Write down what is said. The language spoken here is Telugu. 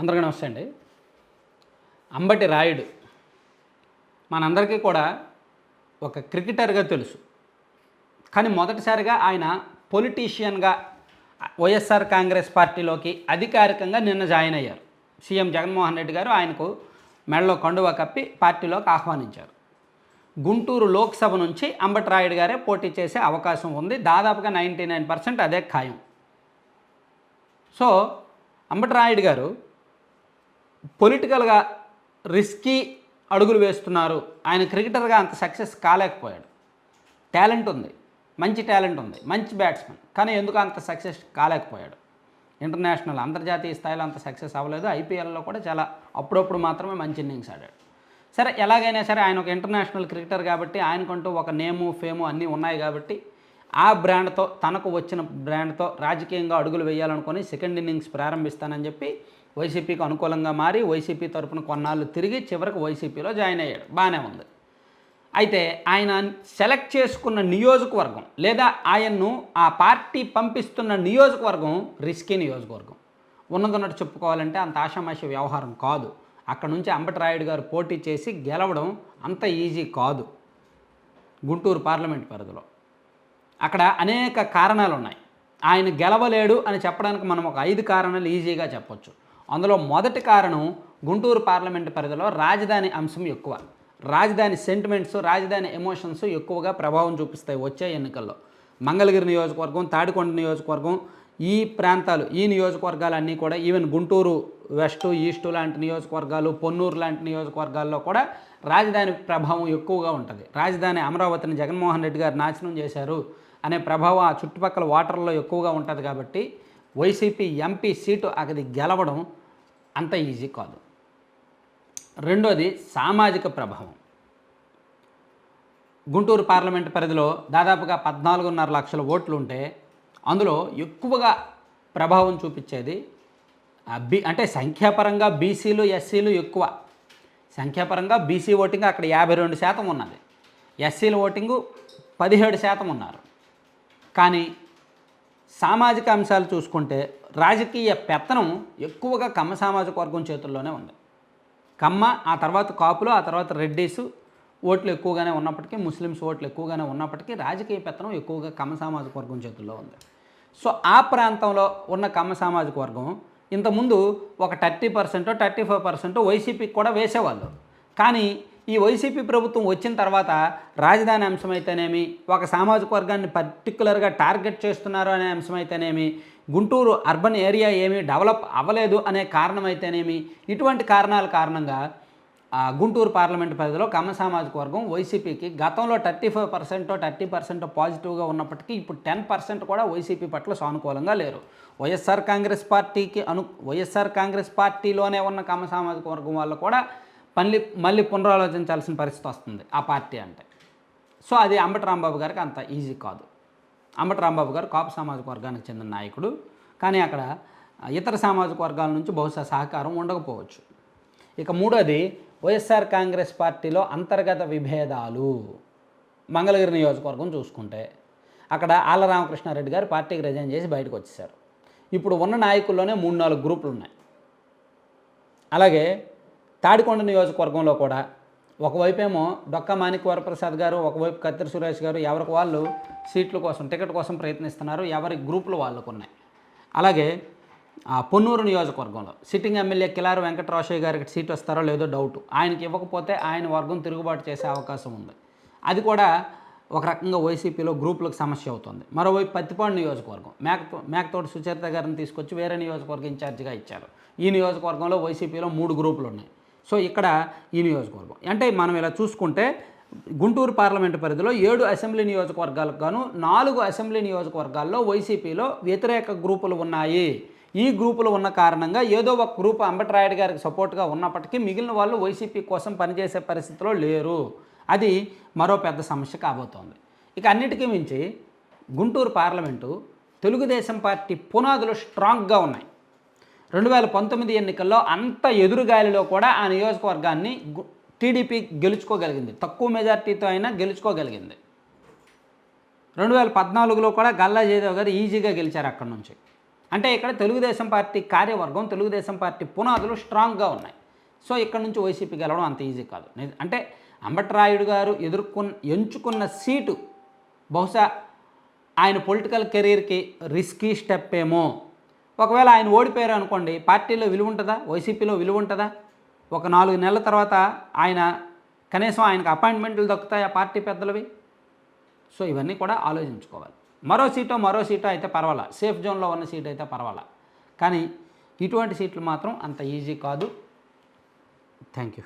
అందరికీ నమస్తే అండి. అంబటి రాయుడు మనందరికీ కూడా ఒక క్రికెటర్గా తెలుసు. కానీ మొదటిసారిగా ఆయన పొలిటీషియన్గా వైఎస్ఆర్ కాంగ్రెస్ పార్టీలోకి అధికారికంగా నిన్న జాయిన్ అయ్యారు. సీఎం జగన్మోహన్ రెడ్డి గారు ఆయనకు మెడలో కండువా కప్పి పార్టీలోకి ఆహ్వానించారు. గుంటూరు లోక్సభ నుంచి అంబటి రాయుడు గారే పోటీ చేసే అవకాశం ఉంది. దాదాపుగా 99% అదే ఖాయం. సో అంబటి రాయుడు గారు పొలిటికల్గా రిస్కీ అడుగులు వేస్తున్నారు. ఆయన క్రికెటర్గా అంత సక్సెస్ కాలేకపోయాడు. టాలెంట్ ఉంది, మంచి టాలెంట్ ఉంది, మంచి బ్యాట్స్మెన్. కానీ ఎందుకు అంత సక్సెస్ కాలేకపోయాడు? ఇంటర్నేషనల్ అంతర్జాతీయ స్థాయిలో అంత సక్సెస్ అవ్వలేదు. ఐపీఎల్లో కూడా చాలా అప్పుడప్పుడు మాత్రమే మంచి ఇన్నింగ్స్ ఆడాడు. సరే, ఎలాగైనా సరే ఆయన ఒక ఇంటర్నేషనల్ క్రికెటర్ కాబట్టి ఆయనకంటూ ఒక నేము ఫేము అన్నీ ఉన్నాయి కాబట్టి ఆ బ్రాండ్తో, తనకు వచ్చిన బ్రాండ్తో రాజకీయంగా అడుగులు వేయాలనుకొని సెకండ్ ఇన్నింగ్స్ ప్రారంభిస్తానని చెప్పి వైసీపీకి అనుకూలంగా మారి వైసీపీ తరఫున కొన్నాళ్ళు తిరిగి చివరికి వైసీపీలో జాయిన్ అయ్యాడు. బాగానే ఉంది. అయితే ఆయన సెలెక్ట్ చేసుకున్న నియోజకవర్గం లేదా ఆయన్ను ఆ పార్టీ పంపిస్తున్న నియోజకవర్గం రిస్కీ నియోజకవర్గం. ఉన్నదన్నట్టు చెప్పుకోవాలంటే అంత ఆషామాషి వ్యవహారం కాదు. అక్కడ నుంచి అంబటి రాయుడు గారు పోటీ చేసి గెలవడం అంత ఈజీ కాదు. గుంటూరు పార్లమెంట్ పరిధిలో అక్కడ అనేక కారణాలు ఉన్నాయి. ఆయన గెలవలేడు అని చెప్పడానికి మనం ఒక 5 కారణాలు ఈజీగా చెప్పొచ్చు. అందులో మొదటి కారణం, గుంటూరు పార్లమెంటు పరిధిలో రాజధాని అంశం ఎక్కువ. రాజధాని సెంటిమెంట్స్, రాజధాని ఎమోషన్స్ ఎక్కువగా ప్రభావం చూపిస్తాయి వచ్చే ఎన్నికల్లో. మంగళగిరి నియోజకవర్గం, తాడికొండ నియోజకవర్గం, ఈ ప్రాంతాలు, ఈ నియోజకవర్గాలన్నీ కూడా, ఈవెన్ గుంటూరు వెస్ట్, ఈస్టు లాంటి నియోజకవర్గాలు, పొన్నూరు లాంటి నియోజకవర్గాల్లో కూడా రాజధాని ప్రభావం ఎక్కువగా ఉంటుంది. రాజధాని అమరావతిని జగన్మోహన్ రెడ్డి గారు నాశనం చేశారు అనే ప్రభావం ఆ చుట్టుపక్కల వాటర్లో ఎక్కువగా ఉంటుంది. కాబట్టి వైసీపీ ఎంపీ సీటు అది గెలవడం అంత ఈజీ కాదు. రెండోది సామాజిక ప్రభావం. గుంటూరు పార్లమెంటు పరిధిలో దాదాపుగా 14.5 లక్షల ఓట్లు ఉంటే అందులో ఎక్కువగా ప్రభావం చూపించేది అంటే సంఖ్యాపరంగా బీసీలు, ఎస్సీలు ఎక్కువ. సంఖ్యాపరంగా బీసీ ఓటింగ్ అక్కడ 52% ఉన్నది. ఎస్సీల ఓటింగు 17% ఉన్నారు. కానీ సామాజిక అంశాలు చూసుకుంటే రాజకీయ పెత్తనం ఎక్కువగా కమ్మ సామాజిక వర్గం చేతుల్లోనే ఉంది. కమ్మ, ఆ తర్వాత కాపులు, ఆ తర్వాత రెడ్డీసు ఓట్లు ఎక్కువగానే ఉన్నప్పటికీ, ముస్లిమ్స్ ఓట్లు ఎక్కువగానే ఉన్నప్పటికీ రాజకీయ పెత్తనం ఎక్కువగా కమ్మ సామాజిక వర్గం చేతుల్లో ఉంది. సో ఆ ప్రాంతంలో ఉన్న కమ్మ సామాజిక వర్గం ఇంతకుముందు ఒక 30%, 35% వైసీపీకి కూడా వేసేవాళ్ళు. కానీ ఈ వైసీపీ ప్రభుత్వం వచ్చిన తర్వాత రాజధాని అంశమైతేనేమి, ఒక సామాజిక వర్గాన్ని పర్టికులర్గా టార్గెట్ చేస్తున్నారు అనే అంశమైతేనేమి, గుంటూరు అర్బన్ ఏరియా ఏమీ డెవలప్ అవ్వలేదు అనే కారణమైతేనేమి, ఇటువంటి కారణాల కారణంగా గుంటూరు పార్లమెంటు పరిధిలో కమ్మ సామాజిక వర్గం వైసీపీకి గతంలో 35%, 30% పాజిటివ్గా ఉన్నప్పటికీ ఇప్పుడు 10% కూడా వైసీపీ పట్ల సానుకూలంగా లేరు. వైఎస్ఆర్ కాంగ్రెస్ పార్టీలోనే ఉన్న కమ్మ సామాజిక వర్గం వాళ్ళు కూడా మళ్ళీ పునరాలోచించాల్సిన పరిస్థితి వస్తుంది ఆ పార్టీ అంటే. సో అది అంబటి రాంబాబు గారికి అంత ఈజీ కాదు. అంబటి రాంబాబు గారు కాపు సామాజిక వర్గానికి చెందిన నాయకుడు. కానీ అక్కడ ఇతర సామాజిక వర్గాల నుంచి బహుశా సహకారం ఉండకపోవచ్చు. ఇక మూడోది, వైఎస్ఆర్ కాంగ్రెస్ పార్టీలో అంతర్గత విభేదాలు. మంగళగిరి నియోజకవర్గం చూసుకుంటే అక్కడ ఆళ్ల రామకృష్ణారెడ్డి గారు పార్టీకి రిజైన్ చేసి బయటకు వచ్చేసారు. ఇప్పుడు ఉన్న నాయకుల్లోనే 3-4 గ్రూపులు ఉన్నాయి. అలాగే తాడికొండ నియోజకవర్గంలో కూడా ఒకవైపేమో డొక్కా మాణిక్య వరప్రసాద్ గారు, ఒకవైపు కత్తిరి సురేష్ గారు ఎవరికి వాళ్ళు సీట్ల కోసం, టికెట్ కోసం ప్రయత్నిస్తున్నారు. ఎవరి గ్రూపులు వాళ్ళకు ఉన్నాయి. అలాగే పొన్నూరు నియోజకవర్గంలో సిట్టింగ్ ఎమ్మెల్యే కిలారు వెంకటరామయ్య గారికి సీట్ వస్తారో లేదో డౌట్. ఆయనకి ఇవ్వకపోతే ఆయన వర్గం తిరుగుబాటు చేసే అవకాశం ఉంది. అది కూడా ఒక రకంగా వైసీపీలో గ్రూపులకు సమస్య అవుతుంది. మరోవైపు పత్తిపాడు నియోజకవర్గం, మేకతోటి సుచరిత గారిని తీసుకొచ్చి వేరే నియోజకవర్గం ఇన్ఛార్జిగా ఇచ్చారు. ఈ నియోజకవర్గంలో వైసీపీలో 3 గ్రూపులు ఉన్నాయి. సో ఇక్కడ ఈ నియోజకవర్గం అంటే మనం ఇలా చూసుకుంటే గుంటూరు పార్లమెంటు పరిధిలో 7 అసెంబ్లీ నియోజకవర్గాలకు గాను 4 అసెంబ్లీ నియోజకవర్గాల్లో వైసీపీలో వ్యతిరేక గ్రూపులు ఉన్నాయి. ఈ గ్రూపులు ఉన్న కారణంగా ఏదో ఒక గ్రూపు అంబటి రాయుడు గారికి సపోర్ట్గా ఉన్నప్పటికీ మిగిలిన వాళ్ళు వైసీపీ కోసం పనిచేసే పరిస్థితిలో లేరు. అది మరో పెద్ద సమస్య కాబోతోంది. ఇక అన్నిటికీ మించి గుంటూరు పార్లమెంటు తెలుగుదేశం పార్టీ పునాదులు స్ట్రాంగ్గా ఉన్నాయి. 2019 ఎన్నికల్లో అంత ఎదురుగాలిలో కూడా ఆ నియోజకవర్గాన్ని టీడీపీ గెలుచుకోగలిగింది. తక్కువ మెజార్టీతో అయినా గెలుచుకోగలిగింది. 2014లో కూడా గల్లా జయదేవ్ గారు ఈజీగా గెలిచారు అక్కడి నుంచి. అంటే ఇక్కడ తెలుగుదేశం పార్టీ కార్యవర్గం, తెలుగుదేశం పార్టీ పునాదులు స్ట్రాంగ్గా ఉన్నాయి. సో ఇక్కడ నుంచి వైసీపీ గెలవడం అంత ఈజీ కాదు. అంటే అంబటరాయుడు గారు ఎంచుకున్న సీటు బహుశా ఆయన పొలిటికల్ కెరీర్కి రిస్కీ స్టెప్ ఏమో. ఒకవేళ ఆయన ఓడిపోయారు అనుకోండి, పార్టీలో విలువ ఉంటుందా, వైసీపీలో విలువ ఉంటుందా? ఒక 4 నెలల తర్వాత కనీసం ఆయనకు అపాయింట్మెంట్లు దక్కుతాయి ఆ పార్టీ పెద్దలవి. సో ఇవన్నీ కూడా ఆలోచించుకోవాలి. మరో సీటో అయితే పర్వాలా, సేఫ్ జోన్లో ఉన్న సీట్ అయితే పర్వాలా, కానీ ఇటువంటి సీట్లు మాత్రం అంత ఈజీ కాదు. Thank you.